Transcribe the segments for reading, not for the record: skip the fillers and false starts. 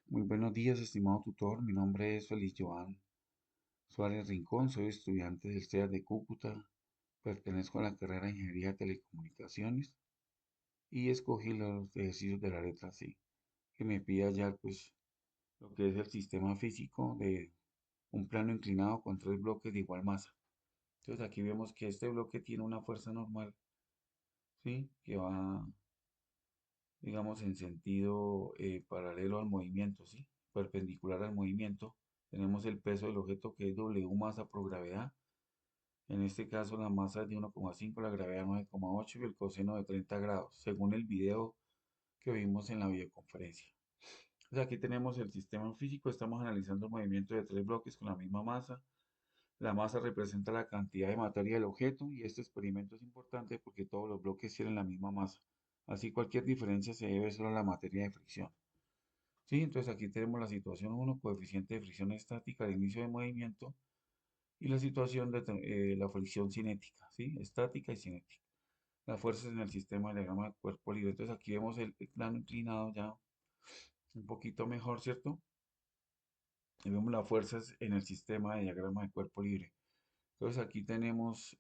Muy buenos días, estimado tutor. Mi nombre es Feliz Joan Suárez Rincón. Soy estudiante del CEA de Cúcuta. Pertenezco a la carrera de Ingeniería de Telecomunicaciones y escogí los ejercicios de la letra C, que me pide hallar pues lo que es el sistema físico de un plano inclinado con tres bloques de igual masa. Entonces aquí vemos que este bloque tiene una fuerza normal, ¿sí? Que va, digamos, en sentido paralelo al movimiento, ¿sí? Perpendicular al movimiento. Tenemos el peso del objeto que es W masa por gravedad. En este caso la masa es de 1,5, la gravedad 9,8 y el coseno de 30 grados, según el video que vimos en la videoconferencia. Pues aquí tenemos el sistema físico, estamos analizando el movimiento de tres bloques con la misma masa. La masa representa la cantidad de materia del objeto y este experimento es importante porque todos los bloques tienen la misma masa. Así cualquier diferencia se debe solo a la materia de fricción. Sí, entonces aquí tenemos la situación uno, coeficiente de fricción estática al inicio del movimiento, y la situación de la fricción cinética, ¿sí? Estática y cinética. Las fuerzas en el sistema de diagrama de cuerpo libre. Entonces aquí vemos el plano inclinado ya un poquito mejor, ¿cierto? Y vemos las fuerzas en el sistema de diagrama de cuerpo libre. Entonces aquí tenemos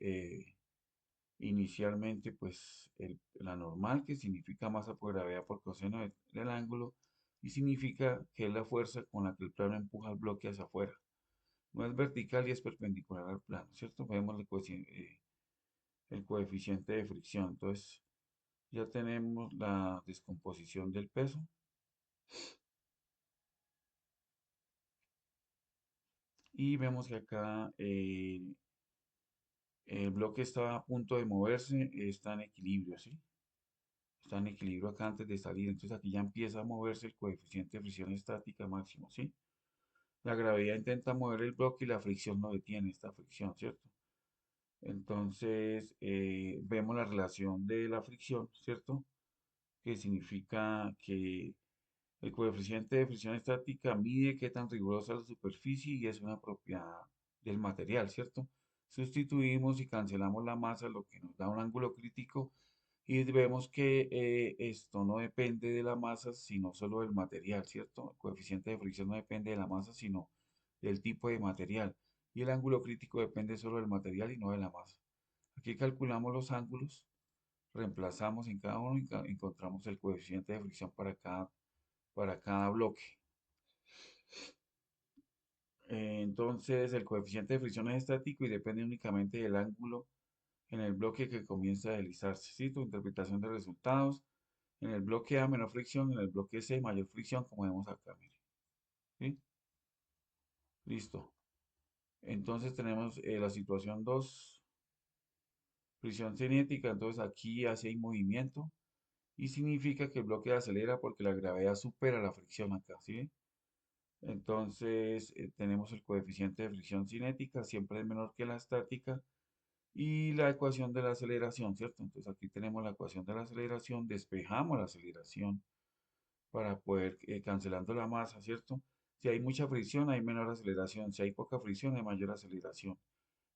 inicialmente pues la normal, que significa masa por gravedad por coseno del ángulo, y significa que es la fuerza con la que el plano empuja el bloque hacia afuera. No es vertical y es perpendicular al plano, ¿cierto? Vemos el coeficiente de fricción. Entonces ya tenemos la descomposición del peso y vemos que acá el bloque está a punto de moverse, está en equilibrio, ¿sí? Está en equilibrio acá antes de salir. Entonces aquí ya empieza a moverse el coeficiente de fricción estática máximo, ¿sí? La gravedad intenta mover el bloque y la fricción no detiene esta fricción, ¿cierto? Entonces vemos la relación de la fricción, ¿cierto? Que significa que el coeficiente de fricción estática mide qué tan rigurosa es la superficie y es una propiedad del material, ¿cierto? Sustituimos y cancelamos la masa, lo que nos da un ángulo crítico, y vemos que esto no depende de la masa, sino solo del material, ¿cierto? El coeficiente de fricción no depende de la masa, sino del tipo de material. Y el ángulo crítico depende solo del material y no de la masa. Aquí calculamos los ángulos, reemplazamos en cada uno y encontramos el coeficiente de fricción para cada bloque. Entonces, el coeficiente de fricción es estático y depende únicamente del ángulo en el bloque que comienza a deslizarse. ¿Sí? Tu interpretación de resultados. En el bloque A menor fricción, en el bloque C mayor fricción, como vemos acá. Mire. ¿Sí? Listo. Entonces tenemos la situación 2, fricción cinética. Entonces aquí hace hay movimiento y significa que el bloque acelera porque la gravedad supera la fricción acá. ¿Sí? Entonces tenemos el coeficiente de fricción cinética, siempre es menor que la estática, y la ecuación de la aceleración, ¿cierto? Entonces aquí tenemos la ecuación de la aceleración, despejamos la aceleración para poder, cancelando la masa, ¿cierto? Si hay mucha fricción, hay menor aceleración, si hay poca fricción, hay mayor aceleración.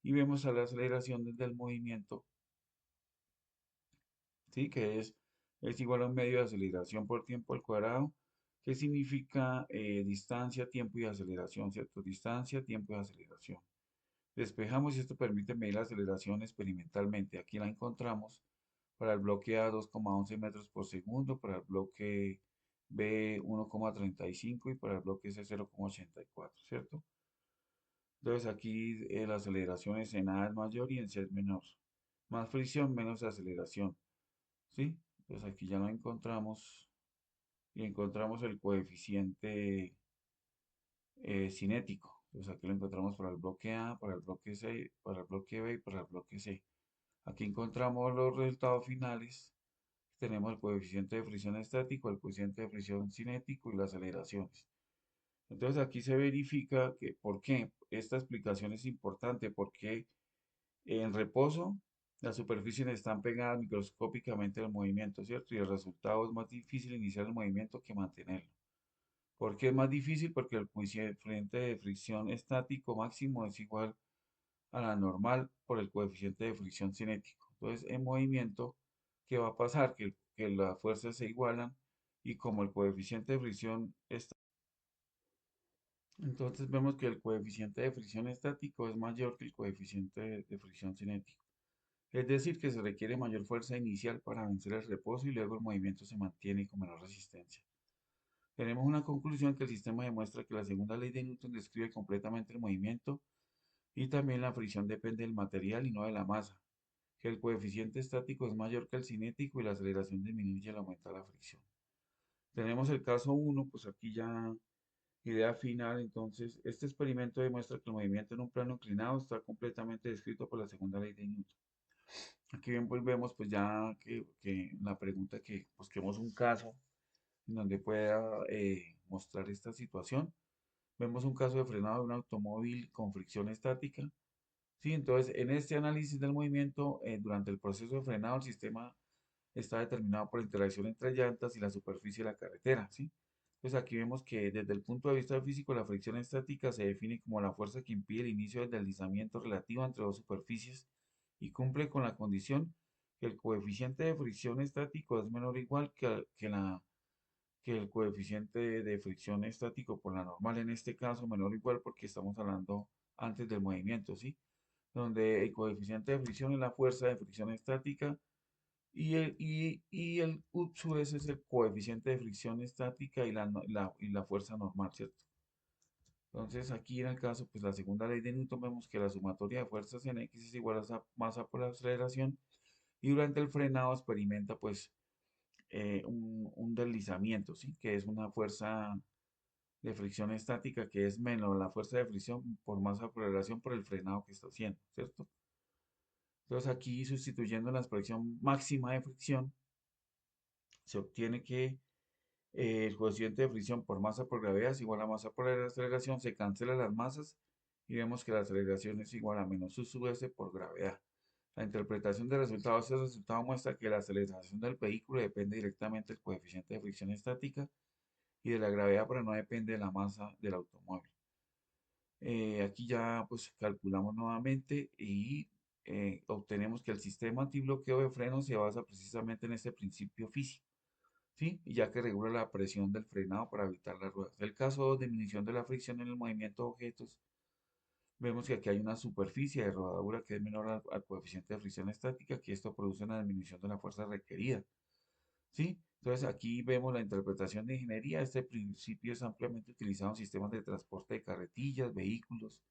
Y vemos a la aceleración desde el movimiento, ¿sí? Que es igual a un medio de aceleración por tiempo al cuadrado, que significa distancia, tiempo y aceleración, ¿cierto? Distancia, tiempo y aceleración. Despejamos y esto permite medir la aceleración experimentalmente. Aquí la encontramos para el bloque A 2,11 metros por segundo, para el bloque B 1,35 y para el bloque C 0,84, ¿cierto? Entonces aquí la aceleración en A es mayor y en C es menor. Más fricción, menos aceleración, ¿sí? Entonces aquí ya lo encontramos y encontramos el coeficiente cinético. Entonces aquí lo encontramos para el bloque A, para el bloque C, para el bloque B y para el bloque C. Aquí encontramos los resultados finales. Tenemos el coeficiente de fricción estático, el coeficiente de fricción cinético y las aceleraciones. Entonces aquí se verifica que, ¿por qué? Esta explicación es importante porque en reposo las superficies están pegadas microscópicamente al movimiento, ¿cierto? Y el resultado es más difícil iniciar el movimiento que mantenerlo. ¿Por qué es más difícil? Porque el coeficiente de fricción estático máximo es igual a la normal por el coeficiente de fricción cinético. Entonces, en movimiento, ¿qué va a pasar? Que las fuerzas se igualan y como el coeficiente de fricción está Entonces vemos que el coeficiente de fricción estático es mayor que el coeficiente de fricción cinético. Es decir, que se requiere mayor fuerza inicial para vencer el reposo y luego el movimiento se mantiene con menor resistencia. Tenemos una conclusión que el sistema demuestra que la segunda ley de Newton describe completamente el movimiento y también la fricción depende del material y no de la masa, que el coeficiente estático es mayor que el cinético y la aceleración disminuye al aumentar la fricción. Tenemos el caso uno, pues aquí ya idea final, entonces este experimento demuestra que el movimiento en un plano inclinado está completamente descrito por la segunda ley de Newton. Aquí bien volvemos pues ya que la pregunta que busquemos un caso en donde pueda mostrar esta situación. Vemos un caso de frenado de un automóvil con fricción estática. Sí, entonces en este análisis del movimiento, durante el proceso de frenado, el sistema está determinado por la interacción entre llantas y la superficie de la carretera, ¿sí? Entonces aquí vemos que desde el punto de vista físico, la fricción estática se define como la fuerza que impide el inicio del deslizamiento relativo entre dos superficies y cumple con la condición que el coeficiente de fricción estático es menor o igual que el coeficiente de fricción estático por la normal, en este caso menor o igual porque estamos hablando antes del movimiento, ¿sí? Donde el coeficiente de fricción es la fuerza de fricción estática y el U sub S es el coeficiente de fricción estática y y la fuerza normal, ¿cierto? Entonces aquí en el caso, pues la segunda ley de Newton vemos que la sumatoria de fuerzas en X es igual a esa masa por la aceleración y durante el frenado experimenta pues un deslizamiento, ¿sí? Que es una fuerza de fricción estática que es menos la fuerza de fricción por masa por aceleración por el frenado que está haciendo, ¿cierto? Entonces aquí sustituyendo la expresión máxima de fricción, se obtiene que el coeficiente de fricción por masa por gravedad es igual a masa por la aceleración, se cancelan las masas y vemos que la aceleración es igual a menos u sub s por gravedad. La interpretación del resultado, este resultado muestra que la aceleración del vehículo depende directamente del coeficiente de fricción estática y de la gravedad, pero no depende de la masa del automóvil. Aquí ya pues calculamos nuevamente y obtenemos que el sistema antibloqueo de freno se basa precisamente en este principio físico. ¿Sí? Y ya que regula la presión del frenado para evitar las ruedas. El caso de disminución de la fricción en el movimiento de objetos, vemos que aquí hay una superficie de rodadura que es menor al coeficiente de fricción estática, que esto produce una disminución de la fuerza requerida. ¿Sí? Entonces aquí vemos la interpretación de ingeniería. Este principio es ampliamente utilizado en sistemas de transporte de carretillas, vehículos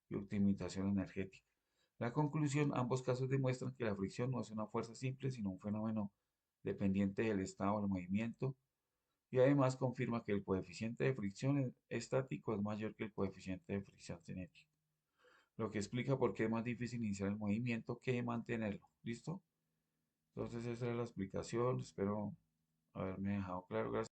y optimización energética. La conclusión, ambos casos demuestran que la fricción no es una fuerza simple, sino un fenómeno dependiente del estado del movimiento y además confirma que el coeficiente de fricción estático es mayor que el coeficiente de fricción cinético, lo que explica por qué es más difícil iniciar el movimiento que mantenerlo. ¿Listo? Entonces esa es la explicación, espero haberme dejado claro. Gracias.